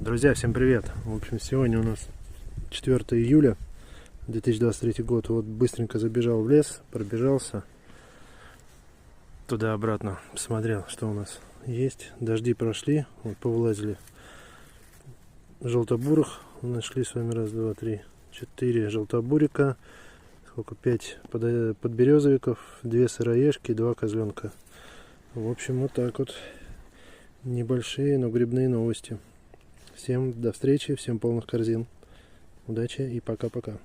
Друзья, всем привет! В общем, сегодня у нас 4 июля 2023 год. Вот быстренько забежал в лес, пробежался туда-обратно, посмотрел, что у нас есть. Дожди прошли, вот повылазили желтобурых. Нашли с вами раз, два, три, 4 желтобурика, сколько, 5 подберезовиков, 2 сыроежки, 2 козленка. В общем, вот так вот. Небольшие, но грибные новости. Всем до встречи, всем полных корзин. Удачи и пока-пока.